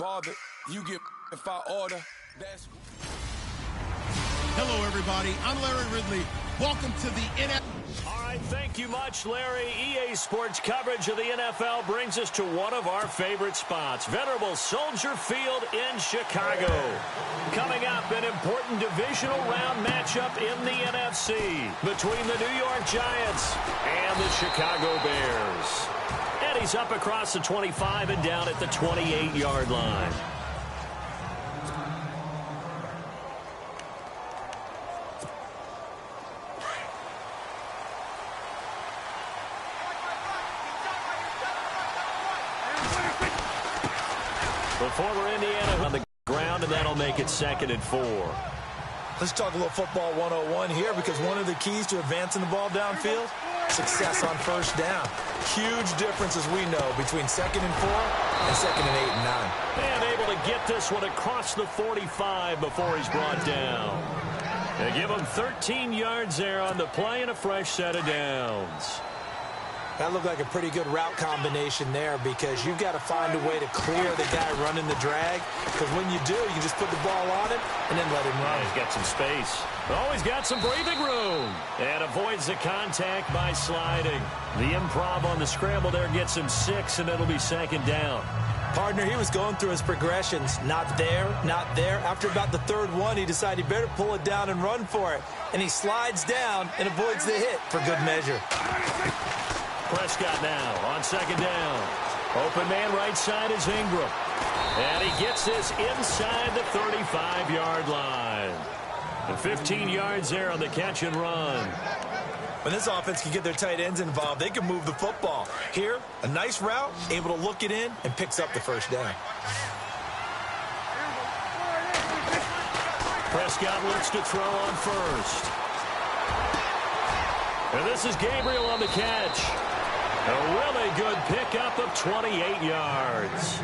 bothered. You get if I order. That's. Hello, everybody. I'm Larry Ridley. Welcome to the NFL. All right, thank you much, Larry. EA Sports coverage of the NFL brings us to one of our favorite spots, venerable Soldier Field in Chicago. Coming up, an important divisional round matchup in the NFC between the New York Giants and the Chicago Bears. And he's up across the 25 and down at the 28-yard line. The former Indiana on the ground, and that'll make it 2nd and 4. Let's talk a little football 101 here, because one of the keys to advancing the ball downfield, success on first down. Huge difference, as we know, between 2nd and 4 and 2nd and 8 and 9. And able to get this one across the 45 before he's brought down. They give him 13 yards there on the play and a fresh set of downs. That looked like a pretty good route combination there, because you've got to find a way to clear the guy running the drag, because when you do, you just put the ball on him and then let him run. Yeah, he's got some space. Oh, he's got some breathing room. And avoids the contact by sliding. The improv on the scramble there gets him 6, and it'll be 2nd down. Partner, he was going through his progressions. Not there, not there. After about the 3rd one, he decided he better pull it down and run for it. And he slides down and avoids the hit for good measure. Prescott now on 2nd down. Open man right side is Ingram. And he gets this inside the 35-yard line. And 15 yards there on the catch and run. When this offense can get their tight ends involved, they can move the football. Here, a nice route, able to look it in, and picks up the first down. Prescott looks to throw on first. And this is Gabriel on the catch. A really good pickup of 28 yards.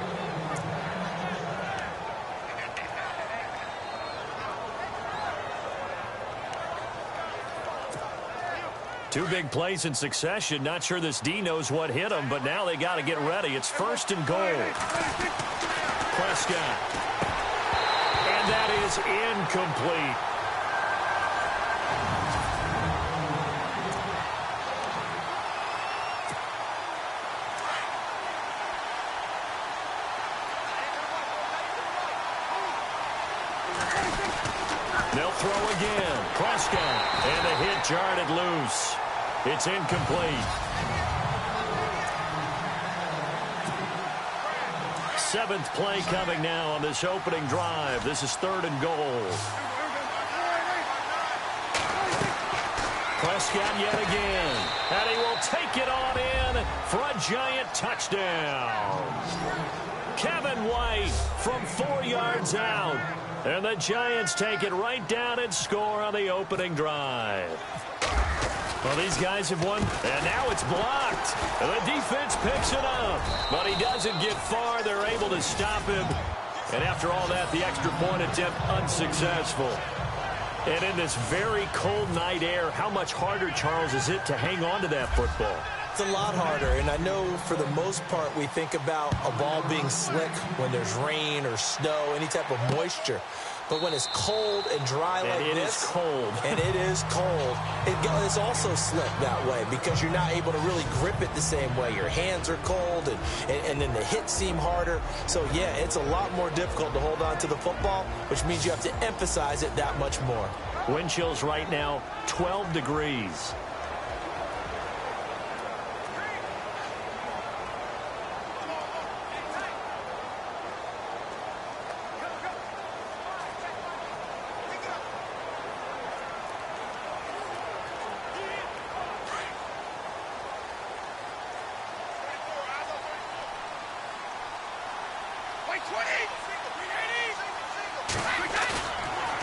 Two big plays in succession. Not sure this D knows what hit him, but now they got to get ready. It's 1st and goal. Prescott. And that is incomplete. They'll throw again. Prescott. And the hit jarred it loose. It's incomplete. 7th play coming now on this opening drive. This is 3rd and goal. Prescott yet again. And he will take it on in for a giant touchdown. Kevin White from 4 yards out. And the Giants take it right down and score on the opening drive. Well, these guys have won, and now it's blocked. And the defense picks it up, but he doesn't get far. They're able to stop him. And after all that, the extra point attempt unsuccessful. And in this very cold night air, how much harder, Charles, is it to hang on to that football? It's a lot harder, and I know for the most part we think about a ball being slick when there's rain or snow, any type of moisture. But when it's cold and dry like this, and it is cold, and it is cold, it's also slick that way, because you're not able to really grip it the same way. Your hands are cold, and then the hits seem harder. So, yeah, it's a lot more difficult to hold on to the football, which means you have to emphasize it that much more. Wind chills right now, 12 degrees.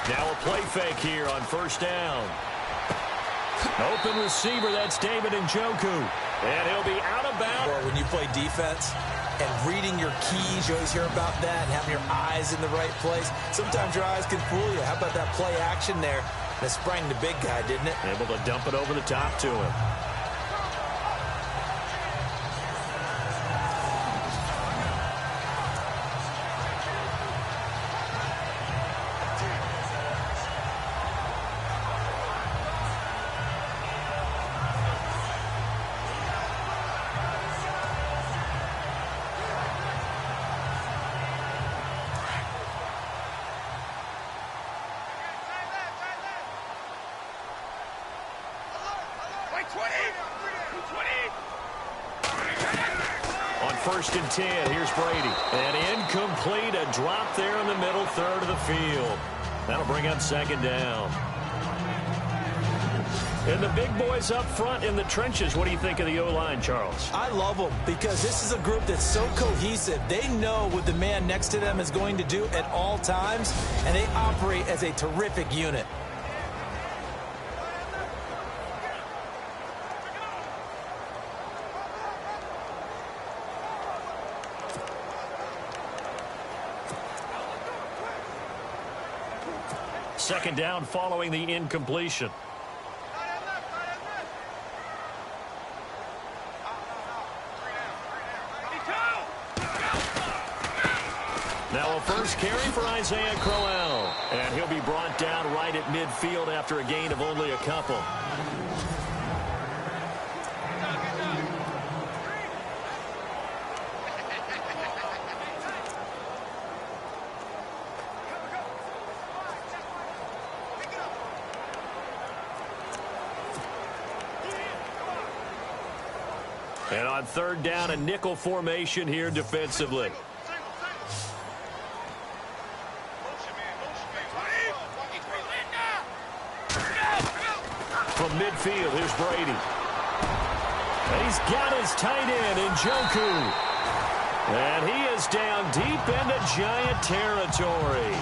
Now a play fake here on 1st down. Open receiver, that's David Njoku. And he'll be out of bounds. Well, when you play defense and reading your keys, you always hear about that, and having your eyes in the right place. Sometimes your eyes can fool you. How about that play action there? That sprang the big guy, didn't it? Able to dump it over the top to him. On 1st and 10, here's Brady. And incomplete, a drop there in the middle third of the field. That'll bring up 2nd down. And the big boys up front in the trenches, what do you think of the O-line, Charles? I love them because this is a group that's so cohesive. They know what the man next to them is going to do at all times, and they operate as a terrific unit. Second down following the incompletion. Now a first carry for Isaiah Crowell. And he'll be brought down right at midfield after a gain of only a couple. And on 3rd down, a nickel formation here defensively. From midfield, here's Brady. He's got his tight end in Njoku. And he is down deep into Giant territory.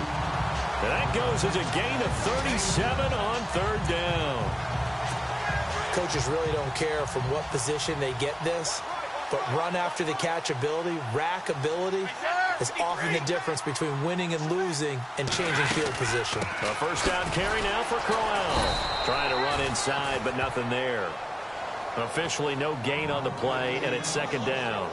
And that goes as a gain of 37 on 3rd down. Coaches really don't care from what position they get this, but run after the catch ability, rack ability is often the difference between winning and losing and changing field position. A 1st down carry now for Crowell. Trying to run inside, but nothing there. Officially no gain on the play, and it's 2nd down.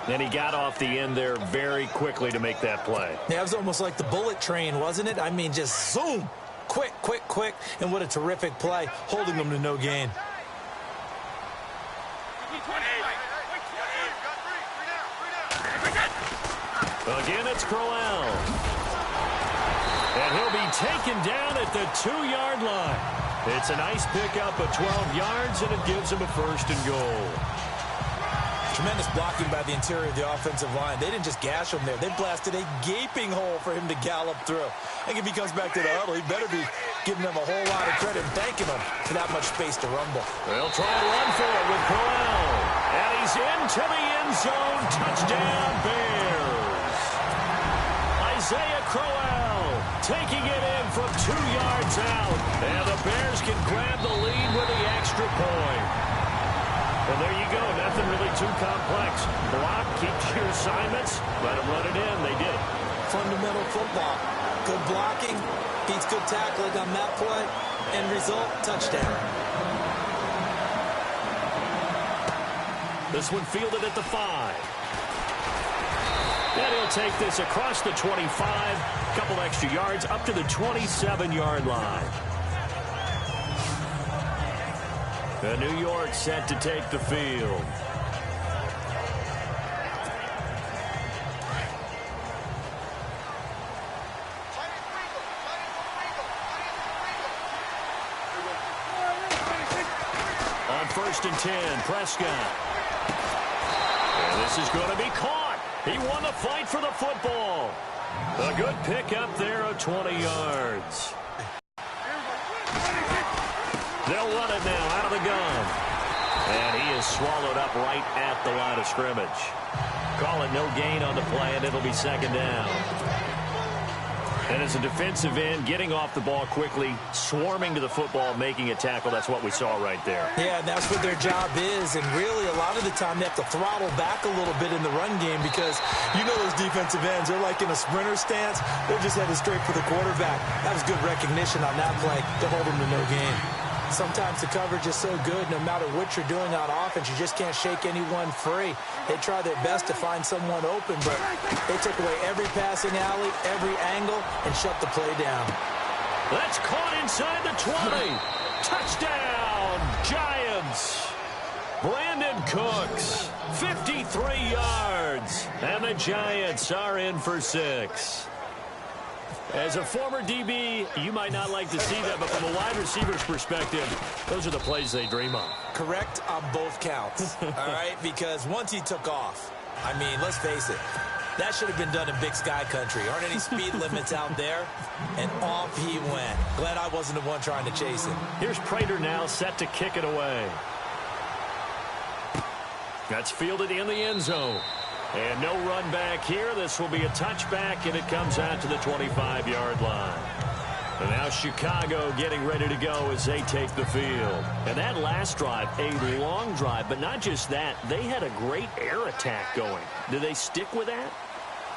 Then he got off the end there very quickly to make that play. Yeah, it was almost like the bullet train, wasn't it? I mean, just zoom. Quick, quick, quick, and what a terrific play, holding them to no gain. Again, it's Crowell. And he'll be taken down at the 2-yard line. It's a nice pickup of 12 yards, and it gives him a 1st and goal. Tremendous blocking by the interior of the offensive line. They didn't just gash him there. They blasted a gaping hole for him to gallop through. I think if he comes back to the huddle, he better be giving them a whole lot of credit and thanking them for that much space to rumble. They'll try to run for it with Crowell. And he's into the end zone. Touchdown, Bears. Isaiah Crowell taking it in from 2 yards out. And the Bears can grab the lead with the extra point. And there you go. Nothing really too complex. Block, keep your assignments, let them run it in. They did it. Fundamental football. Good blocking, beats good tackling on that play. End result, touchdown. This one fielded at the 5. And he'll take this across the 25. A couple extra yards up to the 27-yard line. And New York set to take the field. On 1st and 10, Prescott. And this is going to be caught. He won the fight for the football. A good pickup there of 20 yards. They'll run it now out of the gun. And he is swallowed up right at the line of scrimmage. Call it no gain on the play, and it'll be 2nd down. And as a defensive end, getting off the ball quickly, swarming to the football, making a tackle, that's what we saw right there. Yeah, and that's what their job is. And really, a lot of the time, they have to throttle back a little bit in the run game because you know those defensive ends, they're like in a sprinter stance. They're just headed straight for the quarterback. That was good recognition on that play to hold them to no gain. Sometimes the coverage is so good, no matter what you're doing on offense, you just can't shake anyone free. They try their best to find someone open, but they took away every passing alley, every angle, and shut the play down. That's caught inside the 20. Touchdown, Giants. Brandon Cooks, 53 yards. And the Giants are in for 6. As a former DB, you might not like to see that, but from a wide receiver's perspective, those are the plays they dream of. Correct on both counts, all right? Because once he took off, I mean, let's face it, that should have been done in Big Sky Country. Aren't any speed limits out there? And off he went. Glad I wasn't the one trying to chase him. Here's Prater now set to kick it away. That's fielded in the end zone. And no run back here. This will be a touchback, and it comes out to the 25-yard line. And now Chicago getting ready to go as they take the field. And that last drive, a long drive, but not just that. They had a great air attack going. Do they stick with that?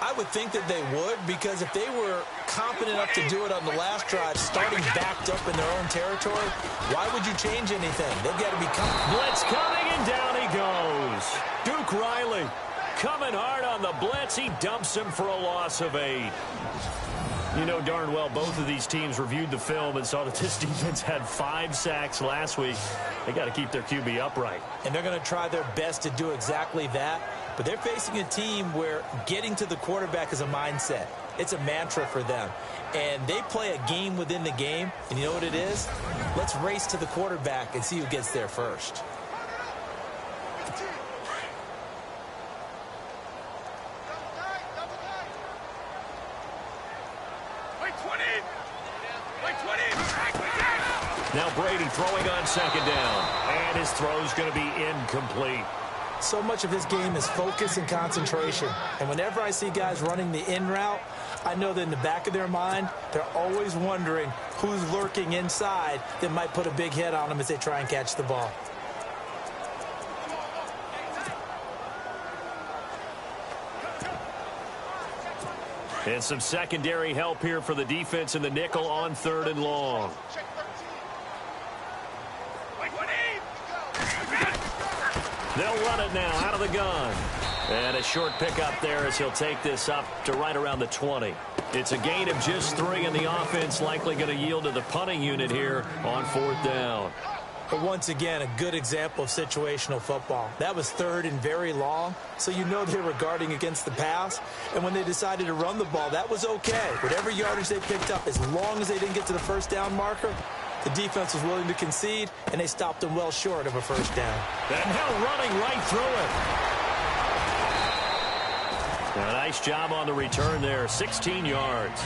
I would think that they would, because if they were competent enough to do it on the last drive, starting backed up in their own territory, why would you change anything? They've got to be comfortable. Blitz coming, and down he goes. Duke Riley coming hard on the blitz. He dumps him for a loss of 8. You know darn well both of these teams reviewed the film and saw that this defense had 5 sacks last week. They got to keep their QB upright. And they're going to try their best to do exactly that. But they're facing a team where getting to the quarterback is a mindset. It's a mantra for them. And they play a game within the game. And you know what it is? Let's race to the quarterback and see who gets there first. Now Brady throwing on second down. And his throw's going to be incomplete. So much of his game is focus and concentration. And whenever I see guys running the in route, I know that in the back of their mind, they're always wondering who's lurking inside that might put a big hit on them as they try and catch the ball. And some secondary help here for the defense in the nickel on 3rd and long. They'll run it now out of the gun. And a short pickup there as he'll take this up to right around the 20. It's a gain of just 3, and the offense likely going to yield to the punting unit here on 4th down. But once again, a good example of situational football. That was 3rd and very long, so you know they were guarding against the pass. And when they decided to run the ball, that was okay. Whatever yardage they picked up, as long as they didn't get to the 1st down marker, the defense was willing to concede, and they stopped them well short of a 1st down. And Hill running right through it. A nice job on the return there, 16 yards.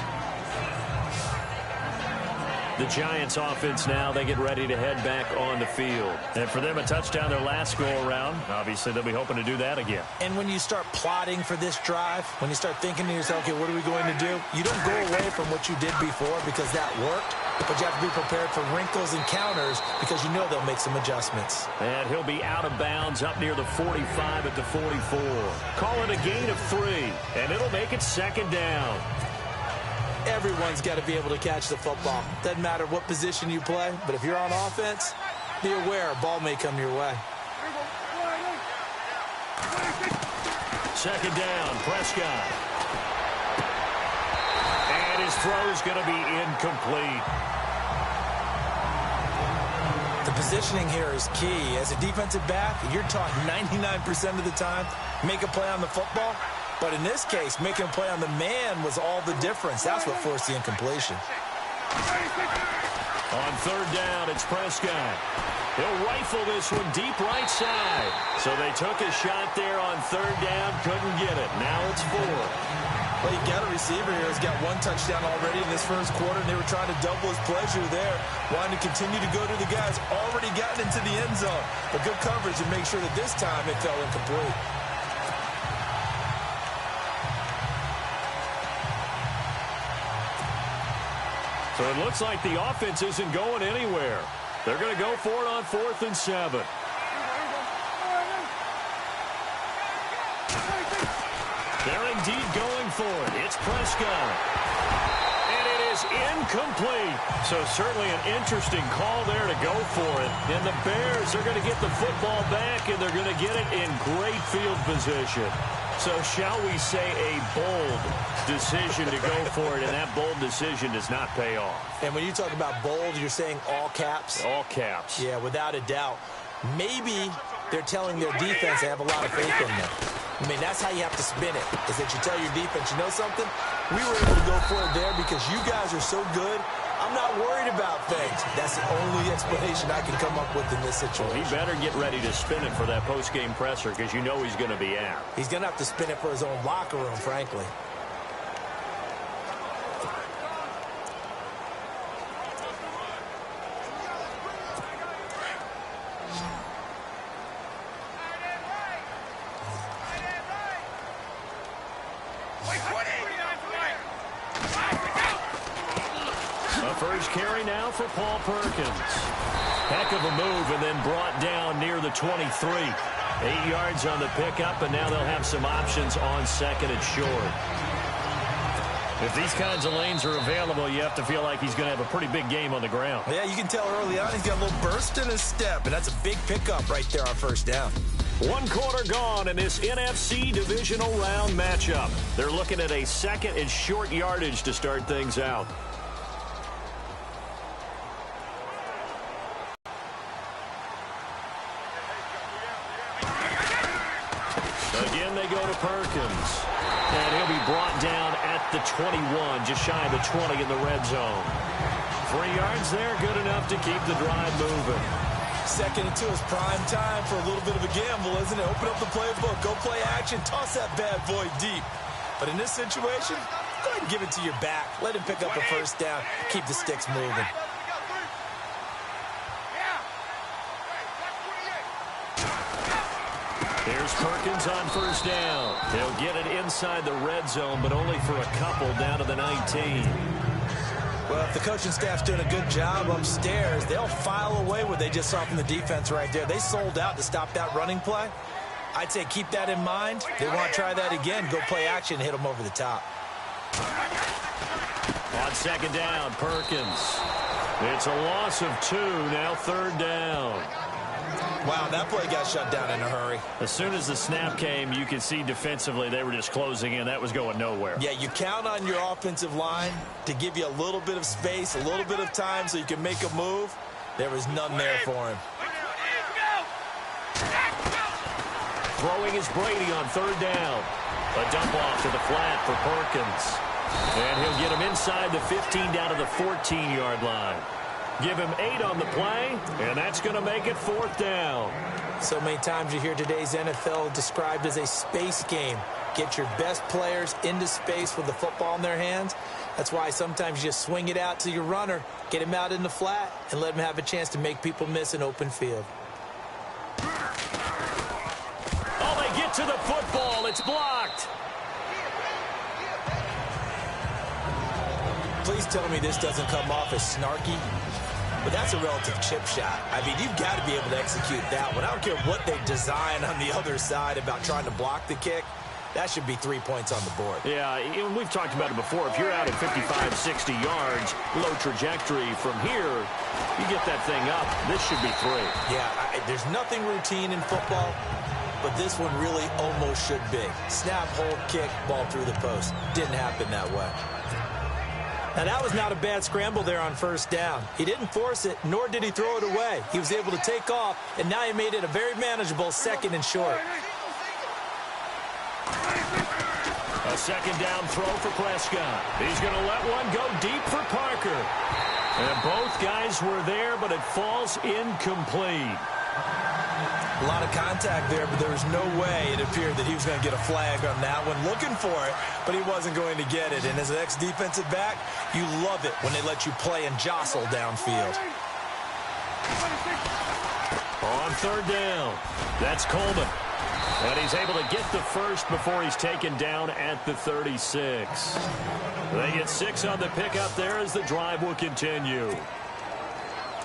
The Giants offense now, they get ready to head back on the field. And for them, a touchdown their last go-around. Obviously, they'll be hoping to do that again. And when you start plotting for this drive, when you start thinking to yourself, okay, what are we going to do? You don't go away from what you did before because that worked, but you have to be prepared for wrinkles and counters because you know they'll make some adjustments. And he'll be out of bounds up near the 45 at the 44. Call it a gain of 3, and it'll make it 2nd down. Everyone's got to be able to catch the football. Doesn't matter what position you play, but if you're on offense, be aware a ball may come your way. 2nd down, Prescott. And his throw's going to be incomplete. The positioning here is key. As a defensive back, you're taught 99% of the time, make a play on the football. But in this case, making a play on the man was all the difference. That's what forced the incompletion. On 3rd down, it's Prescott. He'll rifle this one deep right side. So they took a shot there on 3rd down, couldn't get it. Now it's 4. Well, you got a receiver here who's got 1 touchdown already in this 1st quarter, and they were trying to double his pleasure there, wanting to continue to go to the guys already gotten into the end zone. But good coverage to make sure that this time it fell incomplete. So it looks like the offense isn't going anywhere. They're going to go for it on 4th and 7. They're indeed going for it. It's Prescott. And it is incomplete. So certainly an interesting call there to go for it. And the Bears are going to get the football back, and they're going to get it in great field position. So shall we say a bold decision to go for it, and that bold decision does not pay off. And when you talk about bold, you're saying all caps? All caps. Yeah, without a doubt. Maybe they're telling their defense they have a lot of faith in them. I mean, that's how you have to spin it, is that you tell your defense, you know something? We were able to go for it there because you guys are so good. I'm not worried about things. That's the only explanation I can come up with in this situation. Well, he better get ready to spin it for that post-game presser because you know he's going to be out. He's going to have to spin it for his own locker room, frankly. First carry now for Paul Perkins. Heck of a move and then brought down near the 23. 8 yards on the pickup, and now they'll have some options on second and short. If these kinds of lanes are available, you have to feel like he's going to have a pretty big game on the ground. Yeah, you can tell early on he's got a little burst in his step, and that's a big pickup right there on first down. 1 quarter gone in this NFC divisional round matchup. They're looking at a second and short yardage to start things out. Again, they go to Perkins. And he'll be brought down at the 21, just shy of the 20 in the red zone. 3 yards there, good enough to keep the drive moving. Second and 2 is prime time for a little bit of a gamble, isn't it? Open up the playbook, go play action, toss that bad boy deep. But in this situation, go ahead and give it to your back. Let him pick up a first down, keep the sticks moving. Here's Perkins on first down. He'll get it inside the red zone, but only for a couple down to the 19. Well, if the coaching staff's doing a good job upstairs, they'll file away what they just saw from the defense right there. They sold out to stop that running play. I'd say keep that in mind. They want to try that again. Go play action, hit them over the top. On second down, Perkins. It's a loss of 2, now third down. Wow, that play got shut down in a hurry. As soon as the snap came, you could see defensively they were just closing in. That was going nowhere. Yeah, you count on your offensive line to give you a little bit of space, a little bit of time so you can make a move. There was none there for him. Throwing is Brady on third down. A dump off to the flat for Perkins. And he'll get him inside the 15 down to the 14-yard line. Give him 8 on the play, and that's going to make it fourth down. So many times you hear today's NFL described as a space game. Get your best players into space with the football in their hands. That's why sometimes you just swing it out to your runner, get him out in the flat, and let him have a chance to make people miss an open field. Oh, they get to the football. It's blocked. Please tell me this doesn't come off as snarky. But that's a relative chip shot. I mean, you've got to be able to execute that one. I don't care what they design on the other side about trying to block the kick. That should be 3 points on the board. Yeah, we've talked about it before. If you're out at 55, 60 yards, low trajectory from here, you get that thing up. This should be 3. Yeah, there's nothing routine in football, but this one really almost should be. Snap, hold, kick, ball through the post. Didn't happen that way. Now, that was not a bad scramble there on first down. He didn't force it, nor did he throw it away. He was able to take off, and now he made it a very manageable second and short. A second down throw for Prescott. He's going to let one go deep for Parker. And both guys were there, but it falls incomplete. A lot of contact there, but there was no way it appeared that he was going to get a flag on that one. Looking for it, but he wasn't going to get it. And as an ex-defensive back, you love it when they let you play and jostle downfield. On third down, that's Coleman. And he's able to get the first before he's taken down at the 36. They get 6 on the pickup there as the drive will continue.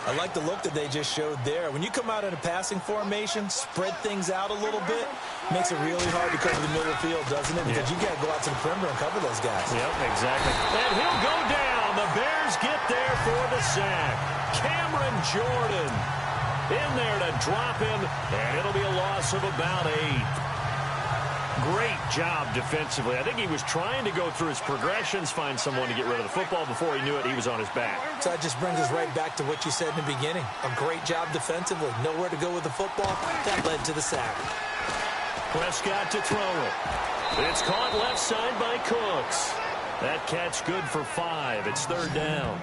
I like the look that they just showed there. When you come out in a passing formation, spread things out a little bit, makes it really hard to cover the middle of the field, doesn't it? Because you got to go out to the perimeter and cover those guys. Yep, exactly. And he'll go down. The Bears get there for the sack. Cameron Jordan in there to drop him, and it'll be a loss of about 8. Great job defensively. I think he was trying to go through his progressions, find someone to get rid of the football. Before he knew it, he was on his back. So that just brings us right back to what you said in the beginning. A great job defensively. Nowhere to go with the football. That led to the sack. Prescott to throw it. It's caught left side by Cooks. That catch good for 5. It's third down.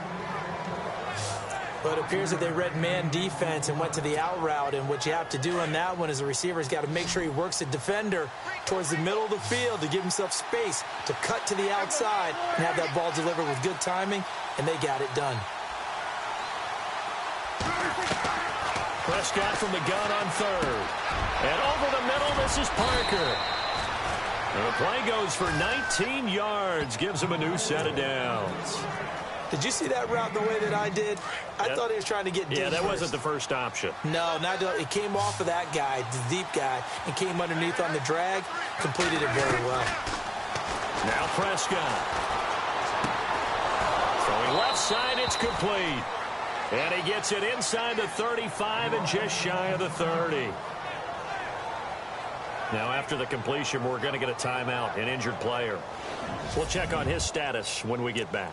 But it appears that they read man defense and went to the out route, and what you have to do on that one is the receiver's got to make sure he works the defender towards the middle of the field to give himself space to cut to the outside and have that ball delivered with good timing, and they got it done. Prescott from the gun on third. And over the middle, this is Parker. And the play goes for 19 yards, gives him a new set of downs. Did you see that route the way that I did? I thought he was trying to get deep. Yeah, that first. wasn't the first option. No, not it came off of that guy, the deep guy, and came underneath on the drag. Completed it very well. Now Prescott. Throwing left side, it's complete. And he gets it inside the 35 and just shy of the 30. Now after the completion, we're going to get a timeout, an injured player. We'll check on his status when we get back.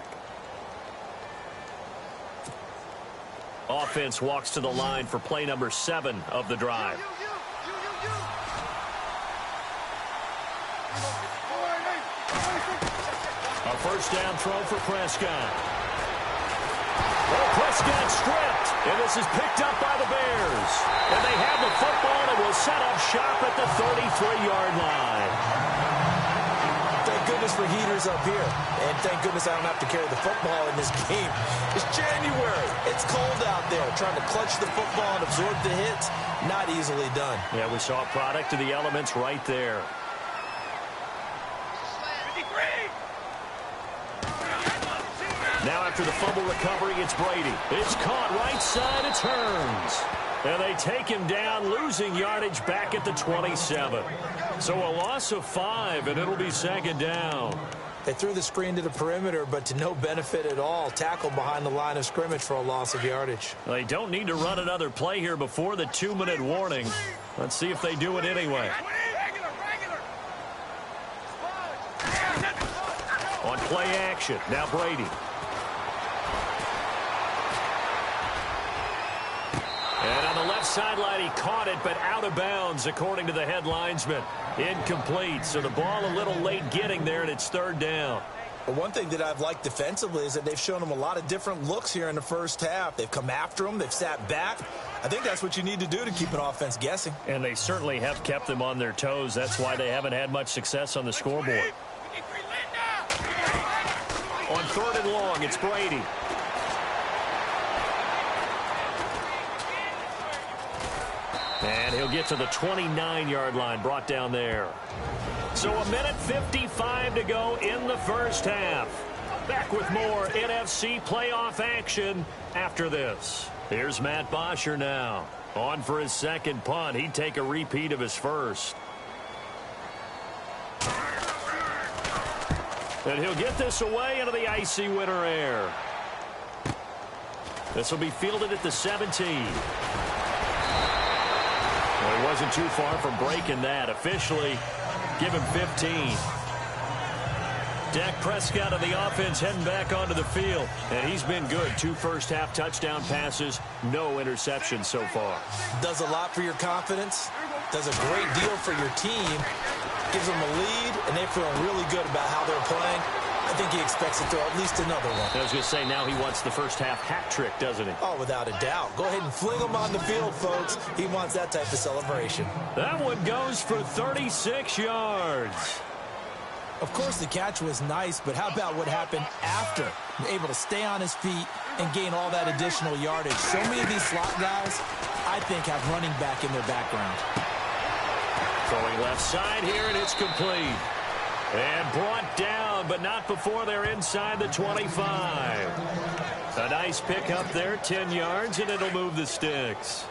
Offense walks to the line for play number 7 of the drive. A first down throw for Prescott. Oh, Prescott stripped, and this is picked up by the Bears. And they have the football and will set up shop at the 33-yard line. Thank goodness for heaters up here. And thank goodness I don't have to carry the football in this game. It's January. It's cold out there. Trying to clutch the football and absorb the hits, not easily done. Yeah, we saw a product of the elements right there. Now after the fumble recovery, it's Brady. It's caught right side. It's Hearns. And they take him down, losing yardage back at the 27. So a loss of 5, and it'll be second down. They threw the screen to the perimeter, but to no benefit at all. Tackled behind the line of scrimmage for a loss of yardage. They don't need to run another play here before the 2-minute warning. Let's see if they do it anyway. On play action, now Brady. And on the left sideline, he caught it, but out of bounds, according to the head linesman. Incomplete, so the ball a little late getting there, and it's third down. Well, one thing that I've liked defensively is that they've shown them a lot of different looks here in the first half. They've come after them. They've sat back. I think that's what you need to do to keep an offense guessing. And they certainly have kept them on their toes. That's why they haven't had much success on the scoreboard. On third and long, it's Brady. And he'll get to the 29-yard line, brought down there. So a minute 55 to go in the first half. Back with more NFC playoff action after this. Here's Matt Bosher now. On for his second punt. He'd take a repeat of his first. And he'll get this away into the icy winter air. This will be fielded at the 17. Well, he wasn't too far from breaking that. Officially, give him 15. Dak Prescott of the offense heading back onto the field. And he's been good. 2 first-half touchdown passes, no interceptions so far. Does a lot for your confidence. Does a great deal for your team. Gives them a lead, and they're feeling really good about how they're playing. I think he expects to throw at least another one. I was going to say, now he wants the first-half hat trick, doesn't he? Oh, without a doubt. Go ahead and fling him on the field, folks. He wants that type of celebration. That one goes for 36 yards. Of course, the catch was nice, but how about what happened after? Able to stay on his feet and gain all that additional yardage. So many of these slot guys, I think, have running back in their background. Throwing left side here, and it's complete. And brought down, but not before they're inside the 25. A nice pickup there, 10 yards, and it'll move the sticks.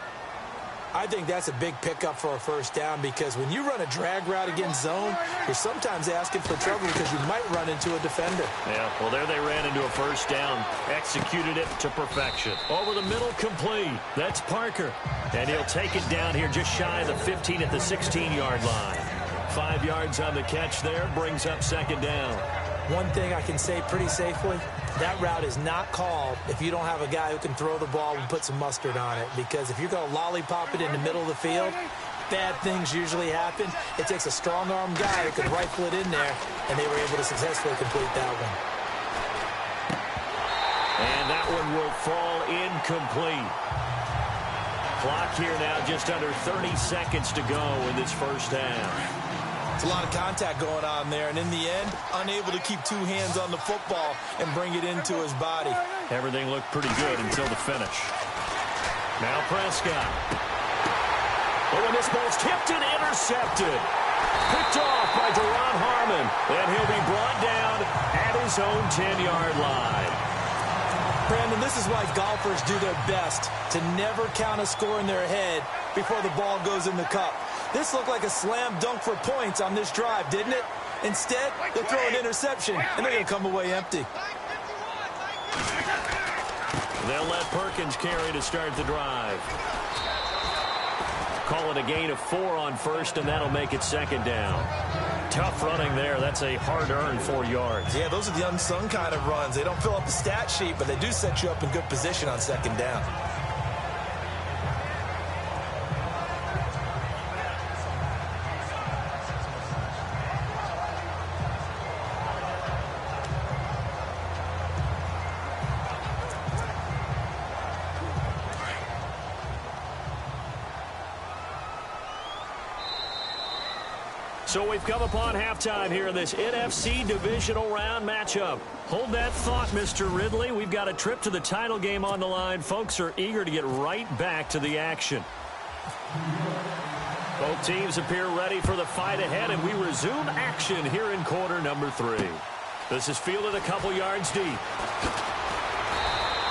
I think that's a big pickup for a first down because when you run a drag route against zone, you're sometimes asking for trouble because you might run into a defender. Yeah, well, there they ran into a first down, executed it to perfection. Over the middle, complete. That's Parker. And he'll take it down here just shy of the 15 at the 16-yard line. 5 yards on the catch there, brings up second down. One thing I can say pretty safely, that route is not called if you don't have a guy who can throw the ball and put some mustard on it. Because if you're going to lollipop it in the middle of the field, bad things usually happen. It takes a strong-arm guy who can rifle it in there, and they were able to successfully complete that one. And that one will fall incomplete. Clock here now just under 30 seconds to go in this first half. It's a lot of contact going on there, and in the end, unable to keep two hands on the football and bring it into his body. Everything looked pretty good until the finish. Now Prescott. Oh, and this ball's tipped and intercepted. Picked off by Deron Harmon, and he'll be brought down at his own 10-yard line. Brandon, this is why golfers do their best to never count a score in their head before the ball goes in the cup. This looked like a slam dunk for points on this drive, didn't it? Instead, they throw an interception, and they're going to come away empty. They'll let Perkins carry to start the drive. Call it a gain of 4 on first, and that'll make it second down. Tough running there. That's a hard-earned 4 yards. Yeah, those are the unsung kind of runs. They don't fill up the stat sheet, but they do set you up in good position on second down. So we've come upon halftime here in this NFC divisional round matchup. Hold that thought, Mr. Ridley. We've got a trip to the title game on the line. Folks are eager to get right back to the action. Both teams appear ready for the fight ahead, and we resume action here in quarter number 3. This is fielded a couple yards deep.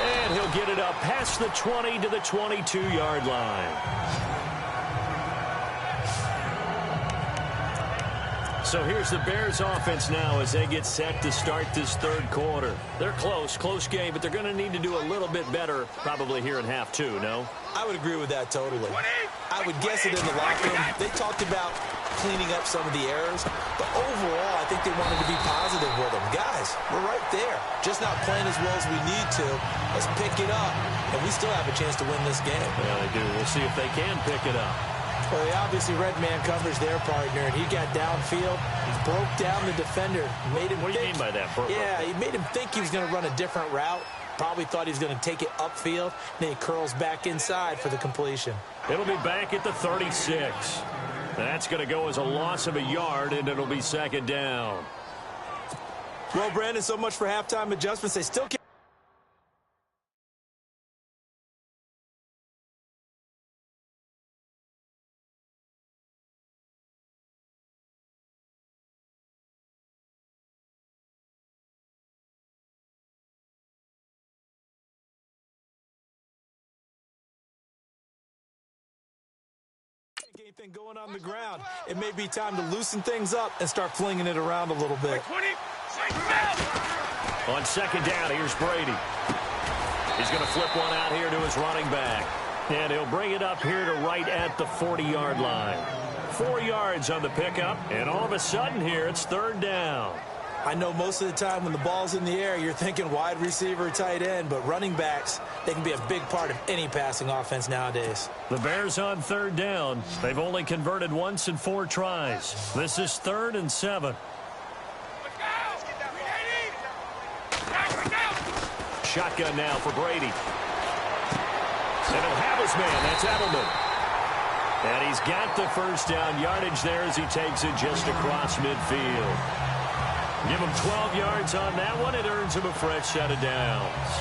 And he'll get it up past the 20 to the 22-yard line. So here's the Bears offense now as they get set to start this third quarter. They're close game, but they're going to need to do a little bit better probably here in half 2, no? I would agree with that totally. I would guess it in the locker room. They talked about cleaning up some of the errors, but overall I think they wanted to be positive with them. Guys, we're right there. Just not playing as well as we need to. Let's pick it up, and we still have a chance to win this game. Yeah, they do. We'll see if they can pick it up. Well, they obviously red man covers their partner, and he got downfield. He broke down the defender. Made him what do you mean by that? Yeah, he made him think he was going to run a different route. Probably thought he was going to take it upfield. Then he curls back inside for the completion. It'll be back at the 36. That's going to go as a loss of a yard, and it'll be second down. Well, Brandon, so much for halftime adjustments. They still can't. Anything going on the ground. It may be time to loosen things up and start flinging it around a little bit. On second down, here's Brady. He's going to flip one out here to his running back. And he'll bring it up here to right at the 40-yard line. 4 yards on the pickup, and all of a sudden here, it's third down. I know most of the time when the ball's in the air, you're thinking wide receiver, tight end, but running backs, they can be a big part of any passing offense nowadays. The Bears on third down. They've only converted once in 4 tries. This is 3rd and 7. Shotgun now for Brady. And he'll have his man. That's Edelman. And he's got the first down yardage there as he takes it just across midfield. Give him 12 yards on that one. It earns him a fresh set of downs.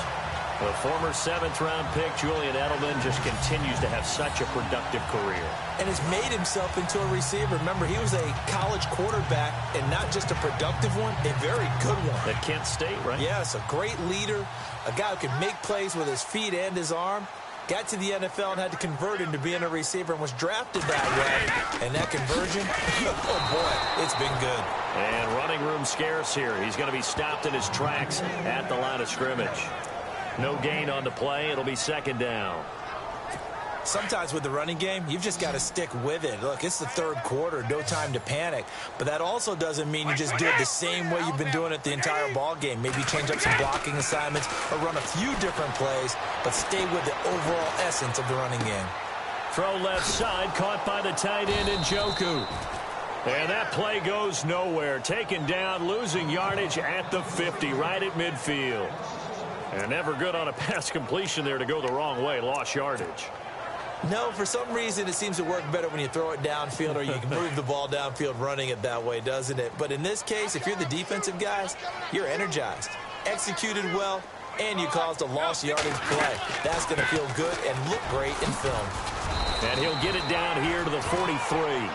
The former 7th-round pick, Julian Edelman, just continues to have such a productive career. And has made himself into a receiver. Remember, he was a college quarterback, and not just a productive one, a very good one. At Kent State, right? Yes, a great leader, a guy who can make plays with his feet and his arm. Got to the NFL and had to convert into being a receiver and was drafted that way. And that conversion, oh boy, it's been good. And running room scarce here. He's going to be stopped in his tracks at the line of scrimmage. No gain on the play. It'll be second down. Sometimes with the running game, you've just got to stick with it. Look, it's the third quarter, no time to panic. But that also doesn't mean you just do it the same way you've been doing it the entire ball game. Maybe change up some blocking assignments or run a few different plays, but stay with the overall essence of the running game. Throw left side, caught by the tight end Njoku. And that play goes nowhere. Taken down, losing yardage at the 50, right at midfield. And never good on a pass completion there to go the wrong way. Lost yardage. No, for some reason it seems to work better when you throw it downfield or you can move the ball downfield running it that way, doesn't it? But in this case, if you're the defensive guys, you're energized, executed well, and you caused a lost yardage play. That's going to feel good and look great in film. And he'll get it down here to the 43.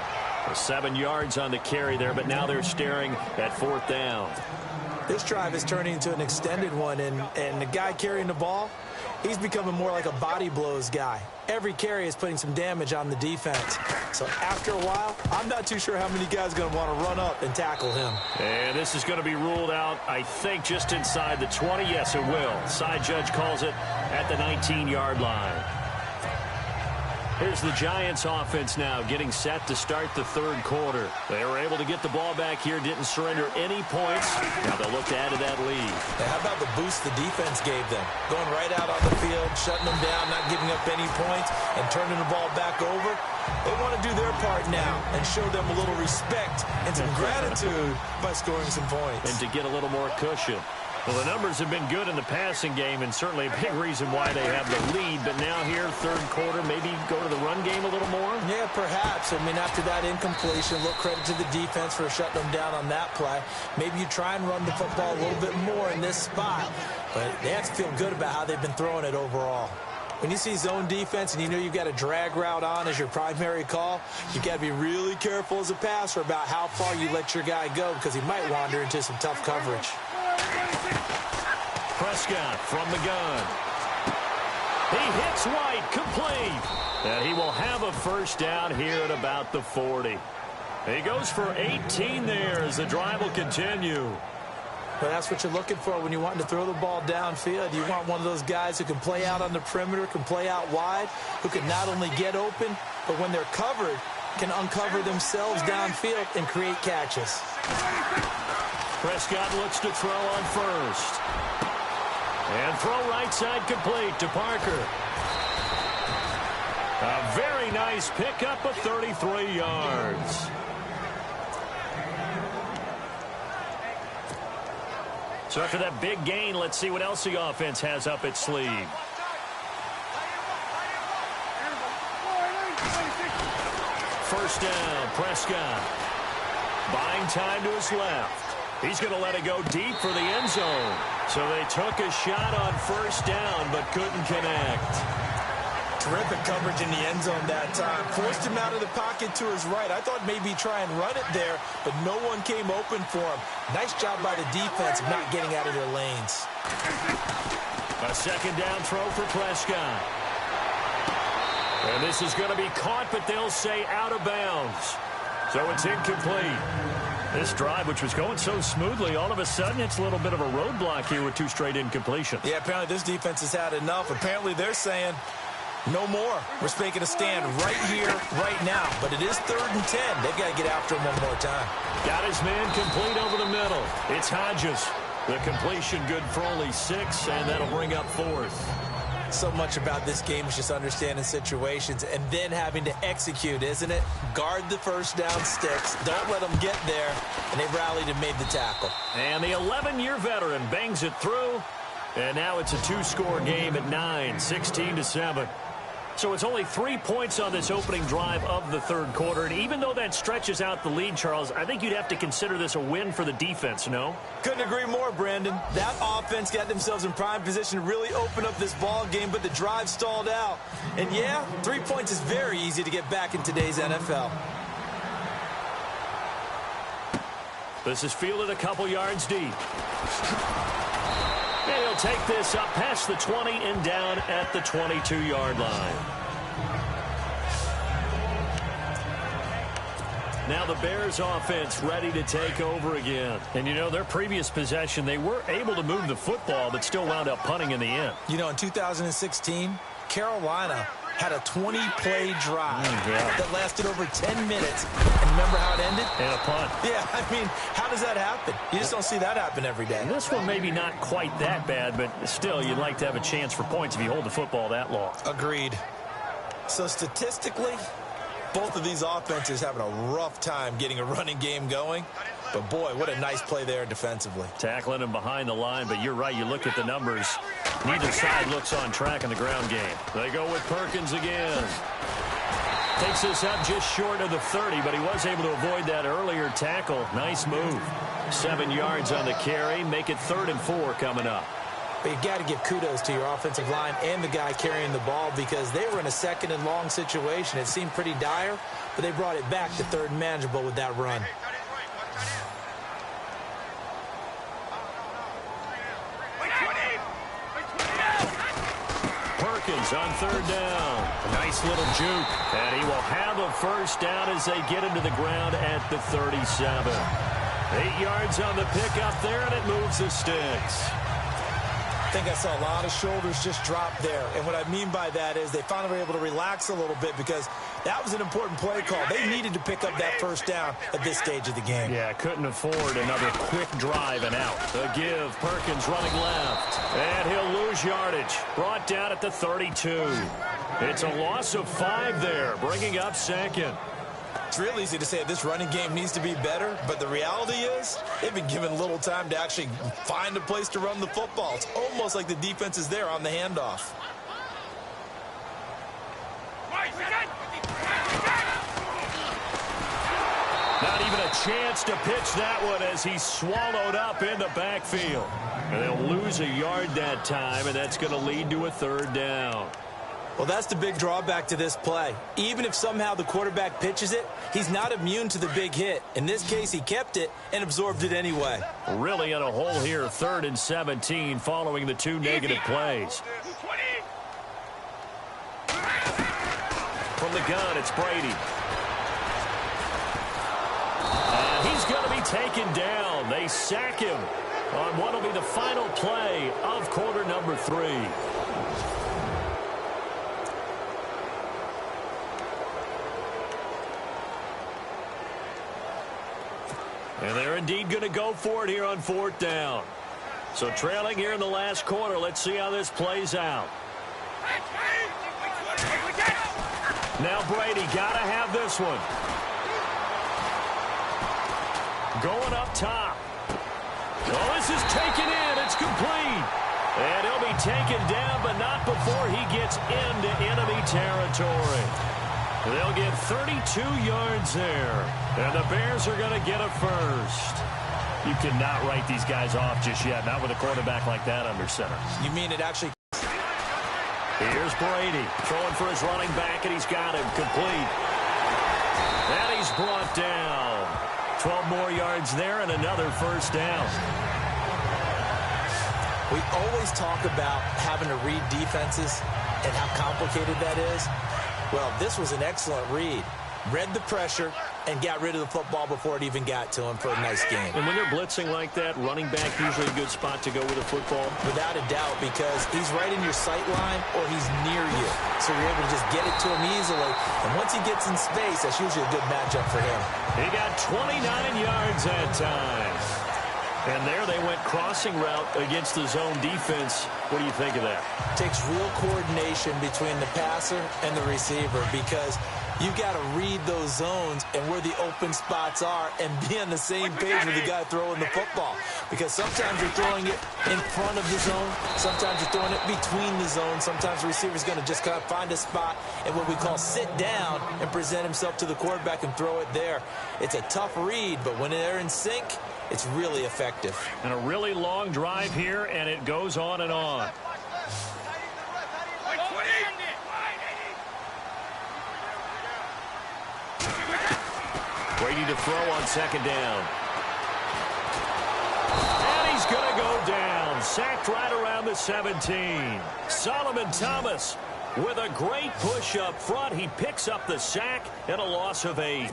7 yards on the carry there, but now they're staring at 4th down. This drive is turning into an extended one, and the guy carrying the ball, he's becoming more like a body blows guy. Every carry is putting some damage on the defense. So after a while, I'm not too sure how many guys are going to want to run up and tackle him. And this is going to be ruled out, I think, just inside the 20. Yes, it will. Side judge calls it at the 19-yard line. Here's the Giants offense now getting set to start the 3rd quarter. They were able to get the ball back here, didn't surrender any points. Now they'll look to add to that lead. Now, how about the boost the defense gave them? Going right out on the field, shutting them down, not giving up any points, and turning the ball back over. They want to do their part now and show them a little respect and some gratitude by scoring some points. And to get a little more cushion. Well, the numbers have been good in the passing game, and certainly a big reason why they have the lead. But now here, 3rd quarter, maybe go to the run game a little more? Yeah, perhaps. I mean, after that incompletion, a little credit to the defense for shutting them down on that play. Maybe you try and run the football a little bit more in this spot. But they have to feel good about how they've been throwing it overall. When you see zone defense and you know you've got a drag route on as your primary call, you've got to be really careful as a passer about how far you let your guy go because he might wander into some tough coverage. Prescott from the gun. He hits White, complete. And he will have a 1st down here at about the 40. He goes for 18 there as the drive will continue. But that's what you're looking for when you want to throw the ball downfield. You want one of those guys who can play out on the perimeter, can play out wide, who can not only get open, but when they're covered, can uncover themselves downfield and create catches. Prescott looks to throw on 1st. And throw right side complete to Parker. A very nice pickup of 33 yards. So after that big gain, let's see what else the offense has up its sleeve. First down, Prescott. Buying time to his left. He's going to let it go deep for the end zone. So they took a shot on 1st down, but couldn't connect. Terrific coverage in the end zone that time. Forced him out of the pocket to his right. I thought maybe try and run it there, but no one came open for him. Nice job by the defense of not getting out of their lanes. A 2nd down throw for Prescott. And this is going to be caught, but they'll say out of bounds. So it's incomplete. This drive, which was going so smoothly, all of a sudden it's a little bit of a roadblock here with 2 straight incompletions. Yeah, apparently this defense has had enough. Apparently they're saying no more. We're making a stand right here, right now. But it is 3rd and 10. They've got to get after him one more time. Got his man complete over the middle. It's Hodges. The completion good for only 6, and that'll bring up 4th. So much about this game is just understanding situations and then having to execute, isn't it? Guard the 1st down sticks. Don't let them get there. And they rallied and made the tackle. And the 11-year veteran bangs it through. And now it's a 2-score game at 9, 16-7. So it's only 3 points on this opening drive of the 3rd quarter. And even though that stretches out the lead, Charles, I think you'd have to consider this a win for the defense, no? Couldn't agree more, Brandon. That offense got themselves in prime position to really open up this ball game, but the drive stalled out. And yeah, 3 points is very easy to get back in today's NFL. This is fielded a couple yards deep. And he'll take this up past the 20 and down at the 22-yard line. Now the Bears offense ready to take over again. And, you know, their previous possession, they were able to move the football, but still wound up punting in the end. You know, in 2016, Carolina had a 20-play drive that lasted over 10 minutes. And remember how it ended? And a punt. Yeah, I mean, how does that happen? You just don't see that happen every day. And this one maybe not quite that bad, but still, you'd like to have a chance for points if you hold the football that long. Agreed. So statistically, both of these offenses having a rough time getting a running game going. But, boy, what a nice play there defensively. Tackling him behind the line, but you're right. You look at the numbers. Neither side looks on track in the ground game. They go with Perkins again. Takes this up just short of the 30, but he was able to avoid that earlier tackle. Nice move. 7 yards on the carry. Make it 3rd and 4 coming up. But you got to give kudos to your offensive line and the guy carrying the ball because they were in a 2nd and long situation. It seemed pretty dire, but they brought it back to 3rd and manageable with that run. Perkins on 3rd down. Nice little juke. And he will have a 1st down as they get into the ground at the 37. 8 yards on the pickup there, and it moves the sticks. I think I saw a lot of shoulders just drop there. And what I mean by that is they finally were able to relax a little bit because that was an important play call. They needed to pick up that 1st down at this stage of the game. Yeah, couldn't afford another quick drive and out. The give, Perkins running left. And he'll lose yardage. Brought down at the 32. It's a loss of 5 there, bringing up 2nd. It's real easy to say this running game needs to be better, but the reality is they've been given little time to actually find a place to run the football. It's almost like the defense is there on the handoff. Not even a chance to pitch that one as he's swallowed up in the backfield. And they'll lose a yard that time, and that's going to lead to a 3rd down. Well, that's the big drawback to this play. Even if somehow the quarterback pitches it, he's not immune to the big hit. In this case, he kept it and absorbed it anyway. Really in a hole here, 3rd and 17 following the 2 negative plays. From the gun, it's Brady. And he's going to be taken down. They sack him on what will be the final play of quarter number 3. And they're indeed going to go for it here on 4th down. So trailing here in the last quarter. Let's see how this plays out. Now Brady got to have this one. Going up top. Oh, this is taken in. It's complete. And he'll be taken down, but not before he gets into enemy territory. They'll get 32 yards there. And the Bears are going to get a 1st. You cannot write these guys off just yet, not with a quarterback like that under center. You mean it actually? Here's Brady throwing for his running back, and he's got him complete. And he's brought down. 12 more yards there and another 1st down. We always talk about having to read defenses and how complicated that is. Well, this was an excellent read. Read the pressure and got rid of the football before it even got to him for a nice game. And when they're blitzing like that, running back usually a good spot to go with a football? Without a doubt, because he's right in your sight line or he's near you. So you're able to just get it to him easily. And once he gets in space, that's usually a good matchup for him. He got 29 yards that time. And there they went crossing route against the zone defense. What do you think of that? Takes real coordination between the passer and the receiver because you got to read those zones and where the open spots are and be on the same page with the guy throwing the football. Because sometimes you're throwing it in front of the zone. Sometimes you're throwing it between the zones. Sometimes the receiver's going to just kind of find a spot and what we call sit down and present himself to the quarterback and throw it there. It's a tough read, but when they're in sync, it's really effective. And a really long drive here, and it goes on and on. Brady to throw on 2nd down. And he's going to go down. Sacked right around the 17. Solomon Thomas with a great push up front. He picks up the sack and a loss of 8.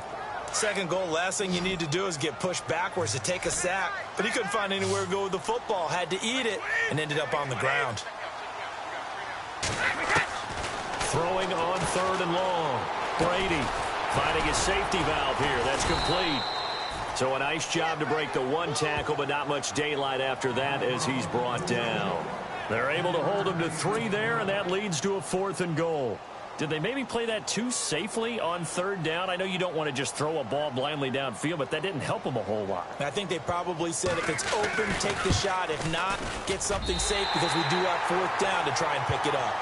2nd goal, last thing you need to do is get pushed backwards to take a sack. But he couldn't find anywhere to go with the football. Had to eat it and ended up on the ground. Throwing on 3rd and long. Brady finding a safety valve here. That's complete. So a nice job to break the 1 tackle, but not much daylight after that as he's brought down. They're able to hold him to 3 there, and that leads to a 4th and goal. Did they maybe play that too safely on third down? I know you don't want to just throw a ball blindly downfield, but that didn't help them a whole lot. I think they probably said if it's open, take the shot. If not, get something safe because we do have fourth down to try and pick it up.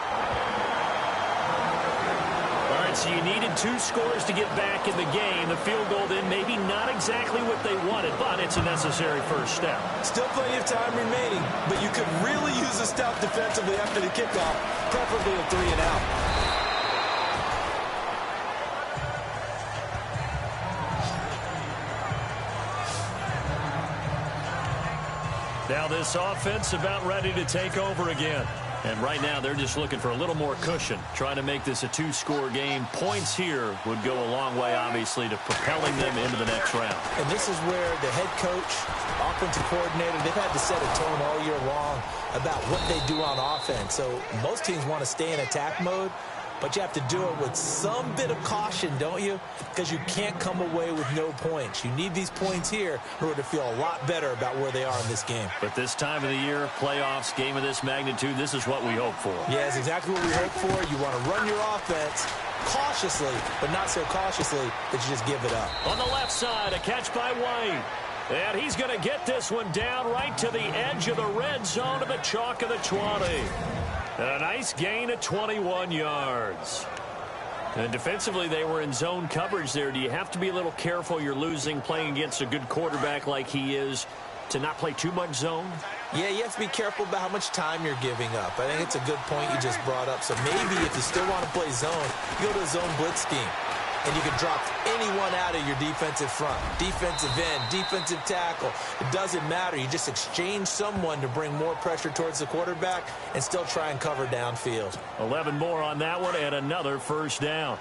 All right, so you needed 2 scores to get back in the game. The field goal then maybe not exactly what they wanted, but it's a necessary first step. Still plenty of time remaining, but you could really use a stop defensively after the kickoff, preferably a 3 and out. Now this offense about ready to take over again. And right now they're just looking for a little more cushion, trying to make this a 2-score game. Points here would go a long way, obviously, to propelling them into the next round. And this is where the head coach, offensive coordinator, they've had to set a tone all year long about what they do on offense. So most teams want to stay in attack mode, but you have to do it with some bit of caution, don't you? Because you can't come away with no points. You need these points here in order to feel a lot better about where they are in this game. But this time of the year, playoffs, game of this magnitude, this is what we hope for. Yeah, it's exactly what we hope for. You want to run your offense cautiously, but not so cautiously that you just give it up. On the left side, a catch by White. And he's going to get this one down right to the edge of the red zone to the chalk of the 20. A nice gain of 21 yards. And defensively, they were in zone coverage there. Do you have to be a little careful? You're losing, playing against a good quarterback like he is, to not play too much zone? Yeah, you have to be careful about how much time you're giving up. I think it's a good point you just brought up. So maybe if you still want to play zone, you go to a zone blitz scheme. And you can drop anyone out of your defensive front, defensive end, defensive tackle. It doesn't matter. You just exchange someone to bring more pressure towards the quarterback and still try and cover downfield. 11 more on that one and another first down.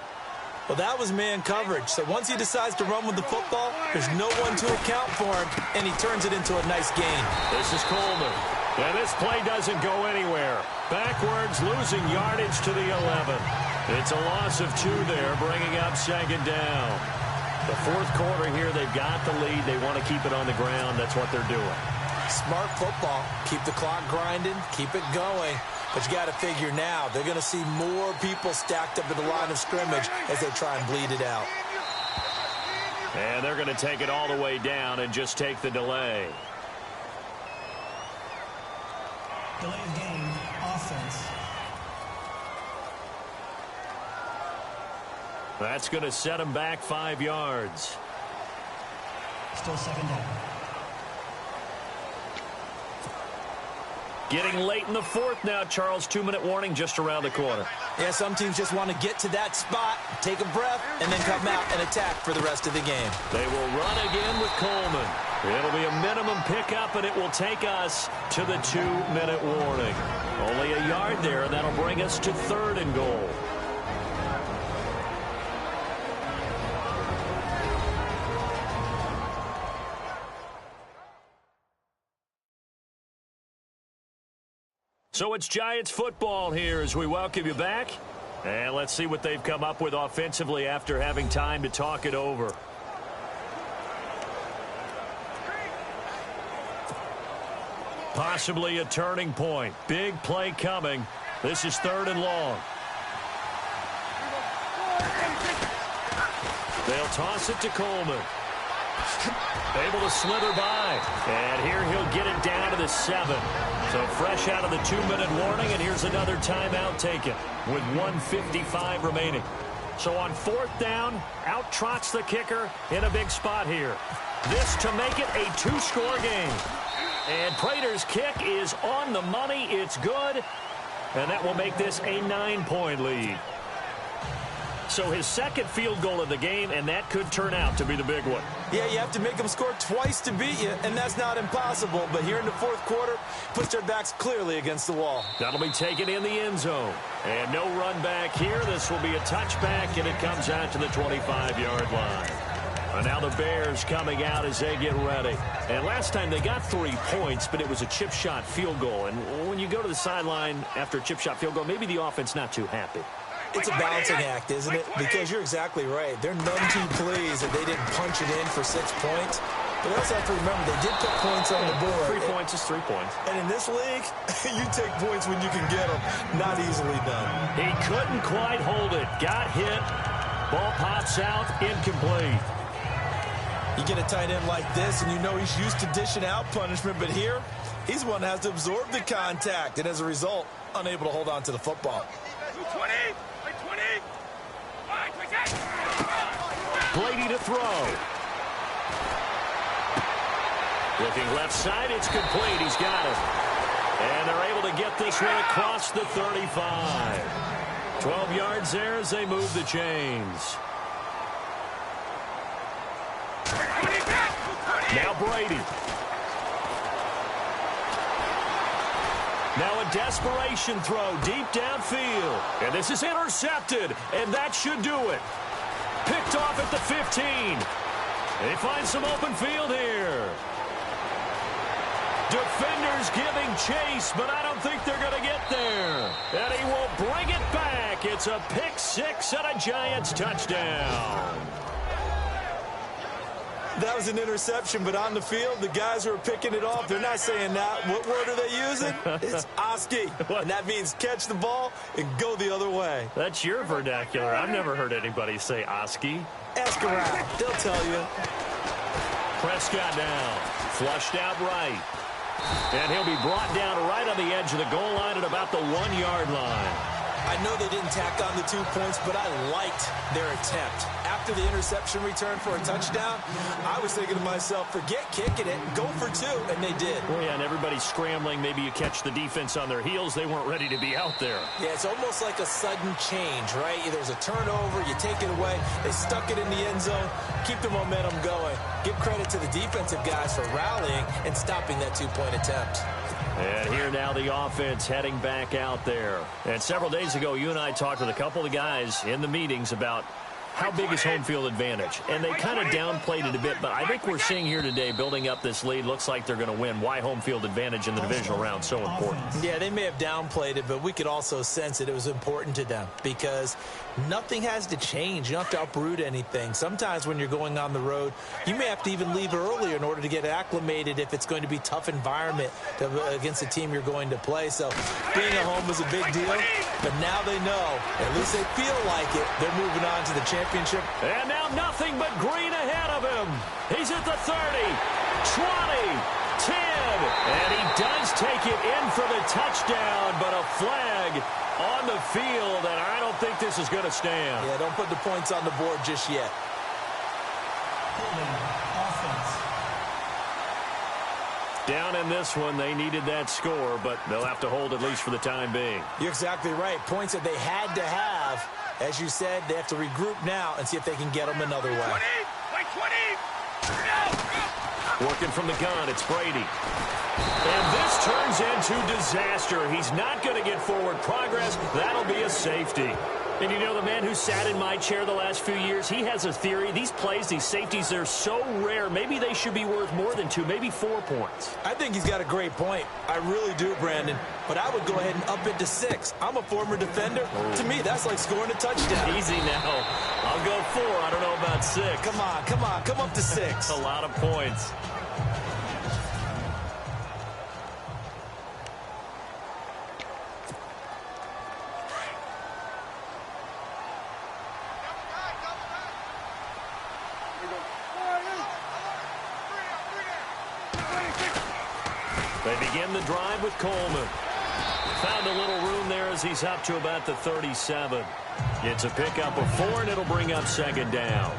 Well, that was man coverage. So once he decides to run with the football, there's no one to account for him, and he turns it into a nice gain. This is Coleman. And this play doesn't go anywhere. Backwards, losing yardage to the 11. It's a loss of 2 there, bringing up second down. The fourth quarter here, they've got the lead. They want to keep it on the ground. That's what they're doing. Smart football. Keep the clock grinding. Keep it going. But you got to figure now, they're going to see more people stacked up at the line of scrimmage as they try and bleed it out. And they're going to take it all the way down and just take the delay. Delay of game, offense. That's going to set him back 5 yards. Still second down. Getting late in the fourth now, Charles. 2-minute warning just around the corner. Yeah, some teams just want to get to that spot, take a breath, and then come out and attack for the rest of the game. They will run again with Coleman. It'll be a minimum pickup, and it will take us to the 2-minute warning. Only a yard there, and that'll bring us to 3rd and goal. So it's Giants football here as we welcome you back. And let's see what they've come up with offensively after having time to talk it over. Possibly a turning point. Big play coming. This is 3rd and long. They'll toss it to Coleman. Able to slither by. And here he'll get it down to the 7. So fresh out of the 2-minute warning, and here's another timeout taken with 1:55 remaining. So on 4th down, out trots the kicker in a big spot here. This to make it a 2-score game. And Prater's kick is on the money. It's good. And that will make this a 9-point lead. So his second field goal of the game, and that could turn out to be the big one. Yeah, you have to make them score twice to beat you, and that's not impossible. But here in the fourth quarter, puts their backs clearly against the wall. That'll be taken in the end zone. And no run back here. This will be a touchback, and it comes out to the 25-yard line. And now the Bears coming out as they get ready. And last time they got 3 points, but it was a chip shot field goal. And when you go to the sideline after a chip shot field goal, maybe the offense not too happy. It's a balancing act, isn't it? Because you're exactly right. They're none too pleased that they didn't punch it in for 6 points. But we also have to remember, they did put points on the board. 3 points is 3 points. And in this league, you take points when you can get them. Not easily done. He couldn't quite hold it. Got hit. Ball pops out. Incomplete. You get a tight end like this, and you know he's used to dishing out punishment. But here, he's one that has to absorb the contact. And as a result, unable to hold on to the football. 20, 20. Brady to throw. Looking left side, it's complete. He's got it. And they're able to get this one across the 35. 12 yards there as they move the chains. Now Brady. Now a desperation throw deep downfield. And this is intercepted. And that should do it. Picked off at the 15. They find some open field here. Defenders giving chase, but I don't think they're going to get there. And he will bring it back. It's a pick six and a Giants touchdown. That was an interception, but on the field, the guys who are picking it off, they're not saying that. What word are they using? It's Oski. And that means catch the ball and go the other way. That's your vernacular. I've never heard anybody say Oski. Ask around. They'll tell you. Prescott down. Flushed out right. And he'll be brought down right on the edge of the goal line at about the 1 yard line. I know they didn't tack on the 2 points, but I liked their attempt. After the interception return for a touchdown, I was thinking to myself, forget kicking it, go for 2, and they did. Well, yeah, and everybody's scrambling. Maybe you catch the defense on their heels. They weren't ready to be out there. Yeah, it's almost like a sudden change, right? There's a turnover, you take it away, they stuck it in the end zone, keep the momentum going. Give credit to the defensive guys for rallying and stopping that 2-point attempt. And here now the offense heading back out there. And several days ago, you and I talked with a couple of guys in the meetings about how big is home field advantage. And they kind of downplayed it a bit, but I think we're seeing here today, building up this lead, looks like they're going to win. Why home field advantage in the divisional round so important? Yeah, they may have downplayed it, but we could also sense that it was important to them because nothing has to change. You don't have to uproot anything. Sometimes when you're going on the road, you may have to even leave earlier in order to get acclimated if it's going to be a tough environment against the team you're going to play. So being at home was a big deal, but now they know, at least they feel like it, they're moving on to the championship. And now nothing but green ahead of him. He's at the 30, 20, 10, and he does take it in for the touchdown, but a flag on the field, and I don't think this is going to stand. Yeah, don't put the points on the board just yet. Down in this one, they needed that score, but they'll have to hold at least for the time being. You're exactly right. Points that they had to have. As you said, they have to regroup now and see if they can get them another way. 20. Working from the gun, it's Brady. And this turns into disaster. He's not going to get forward progress. That'll be a safety. And you know, the man who sat in my chair the last few years, he has a theory. These plays, these safeties, they're so rare. Maybe they should be worth more than 2, maybe 4 points. I think he's got a great point. I really do, Brandon. But I would go ahead and up it to 6. I'm a former defender. Oh. To me, that's like scoring a touchdown. Easy now. I'll go 4. I don't know about 6. Come on. Come up to 6. A lot of points. They begin the drive with Coleman. Found a little room there as he's up to about the 37. It's a pickup of 4, and it'll bring up 2nd down.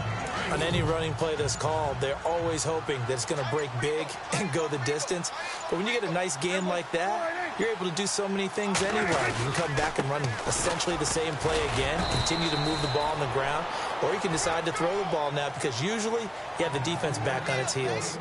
On any running play that's called, they're always hoping that it's going to break big and go the distance. But when you get a nice game like that, you're able to do so many things anyway. You can come back and run essentially the same play again, continue to move the ball on the ground, or you can decide to throw the ball now because usually you have the defense back on its heels.